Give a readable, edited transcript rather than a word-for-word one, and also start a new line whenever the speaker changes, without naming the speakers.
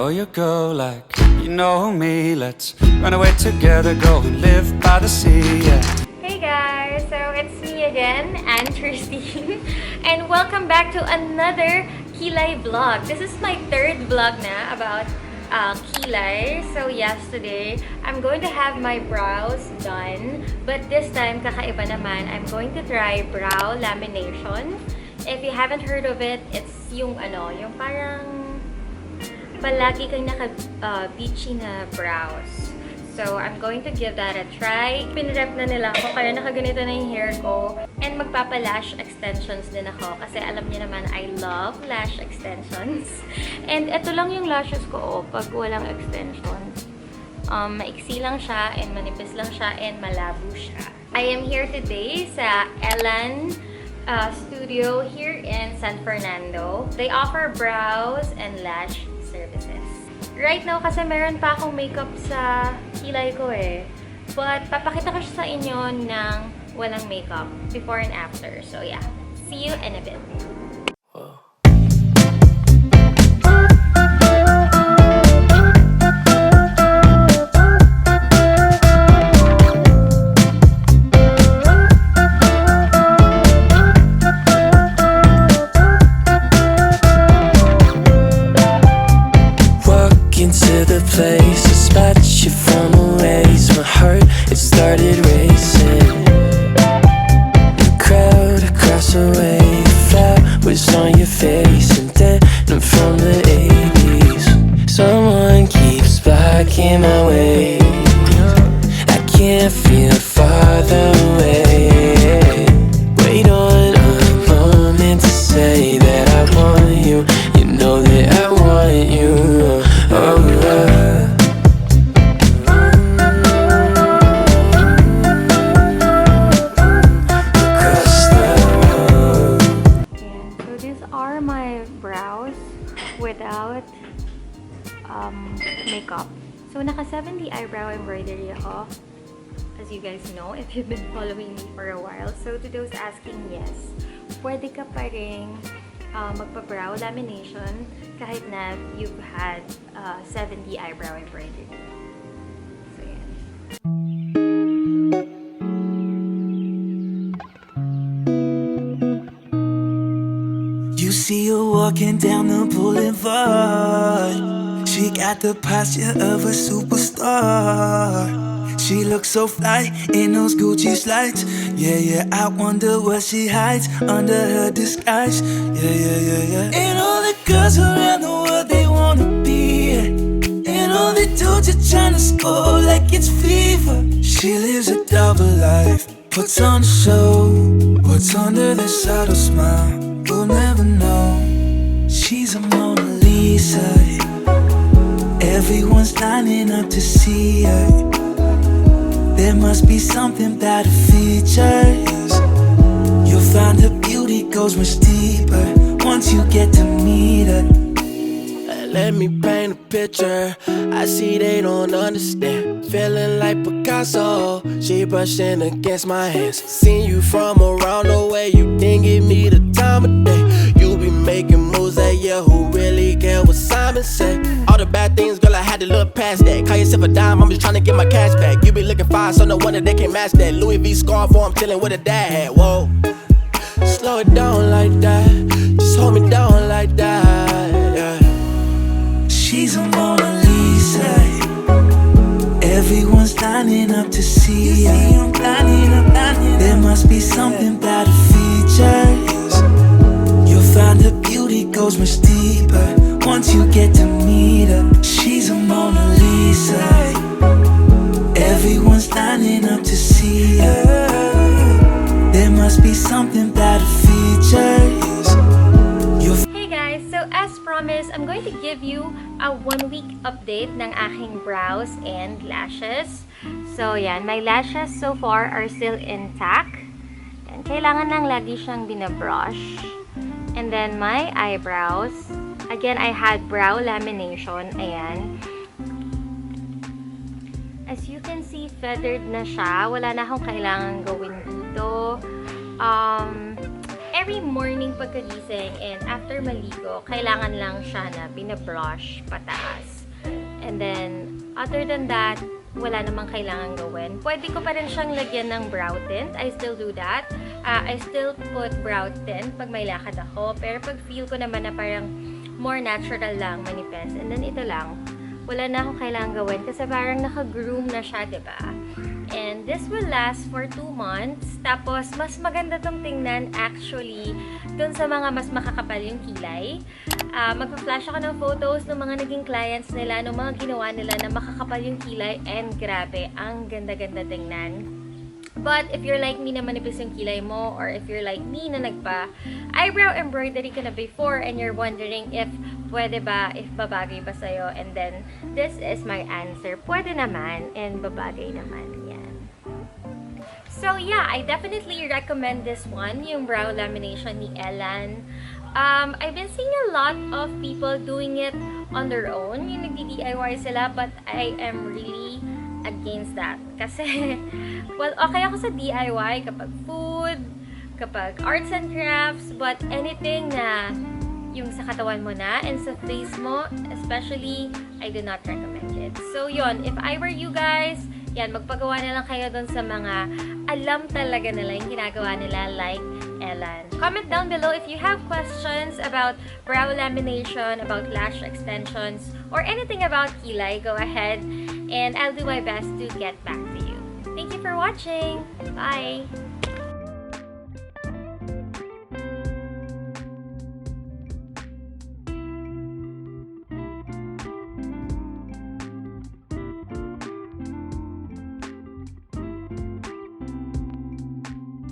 know you go like you know me. Let's run away together, go and live by the sea, yeah.
Hey guys, so it's me again, Anne Christine, and welcome back to another kilay vlog. This is my third vlog na about kilay. So yesterday, I'm going to have my brows done, but this time, kakaiba naman, I'm going to try brow lamination. If you haven't heard of it, it's yung yung parang palagi kang naka-beachy na brows. So, I'm going to give that a try. Pinrep na nila ako, kaya nakaganito na yung hair ko. And magpapa-lash extensions din ako. Kasi alam niyo naman, I love lash extensions. And ito lang yung lashes ko, pag walang extensions. Maiksi lang siya, and manipis lang siya, and malabo siya. I am here today sa Elan Studio here in San Fernando. They offer brows and lash services. Right now, kasi meron pa akong makeup sa kilay ko eh. But, papakita ko siya sa inyo ng walang makeup before and after. So, yeah. See you in a bit.
To the place, a spot you from erase my heart, it started racing. The crowd across the way, flowers on your face, and then from the 80s. Someone keeps blocking my way. I can't feel farther away. Wait on a moment to say that I want you. You know that I want you.
Without makeup. So, naka 70 eyebrow embroidery ako. As you guys know, if you've been following me for a while. So, to those asking, yes, pwede ka pa rin magpa-brow lamination kahit na you've had 70 eyebrow embroidery. So, yan.
You see her walking down the boulevard. She got the posture of a superstar. She looks so fly in those Gucci slides. Yeah, yeah, I wonder what she hides under her disguise. Yeah, yeah, yeah, yeah. And all the girls around the world, they wanna be it. And all the dudes are trying to score like it's fever. She lives a double life, puts on a show. What's under the subtle smile, we'll never know. She's a Mona Lisa. Everyone's lining up to see her. There must be something about her features. You'll find her beauty goes much deeper once you get to meet her. Let me paint a picture. I see they don't understand. Feeling like Picasso. She brushing against my hands. Seen you from around the way. You didn't give me the time of day. You be making moves that yeah, who really care what Simon say? All the bad things, girl, I had to look past that. Call yourself a dime, I'm just trying to get my cash back. You be looking fine, so no wonder they can't match that. Louis V scarf, or I'm chilling with a dad hat. Whoa, slow it down like that. Just hold me down like that. Yeah. She's a Mona Lisa. Everyone's lining up to see her. There must be something about her features. You'll find her beauty goes much deeper once you get to meet her. She's a Mona Lisa. Everyone's lining up to see her. There must be something about her features.
Hey guys, so as promised, I'm going to give you a 1-week update ng aking brows and lashes. So yan, my lashes so far are still intact. And kailangan lang lagi siyang binabrush. And then my eyebrows, again, I had brow lamination. Ayan. As you can see, feathered na siya. Wala na akong kailangan gawin dito. Every morning pagkagising and after maligo, kailangan lang siya na binabrush pataas. And then, other than that, wala namang kailangan gawin. Pwede ko pa rin siyang lagyan ng brow tint. I still do that. I still put brow tint pag may lakad ako. Pero pag feel ko naman na parang more natural lang, manifest. And then ito lang. Wala na akong kailangan gawin kasi parang naka-groom na siya, diba? And this will last for 2 months. Tapos, mas maganda tong tingnan actually dun sa mga mas makakapal yung kilay. Magpa-flash ako ng photos ng mga naging clients nila, ng mga ginawa nila na makakapal yung kilay. And grabe, ang ganda-ganda tingnan. But if you're like me na manipis yung kilay mo, or if you're like me na nagpa-eyebrow embroidery ka na before and you're wondering if pwede ba, if babagay ba sa'yo, and then this is my answer. Pwede naman, and babagay naman. Yan. So yeah, I definitely recommend this one, yung brow lamination ni Elan. I've been seeing a lot of people doing it on their own, yung nagdi-DIY sila, but I am really against that. Kasi, well, okay ako sa DIY kapag food, kapag arts and crafts, but anything na yung sa katawan mo na and sa face mo, especially, I do not recommend it. So, yon, if I were you guys, yan, magpagawa na lang kayo dun sa mga alam talaga nila yung ginagawa nila, like Elan. Comment down below if you have questions about brow lamination, about lash extensions, or anything about kilay. Go ahead and I'll do my best to get back to you. Thank you for watching. Bye!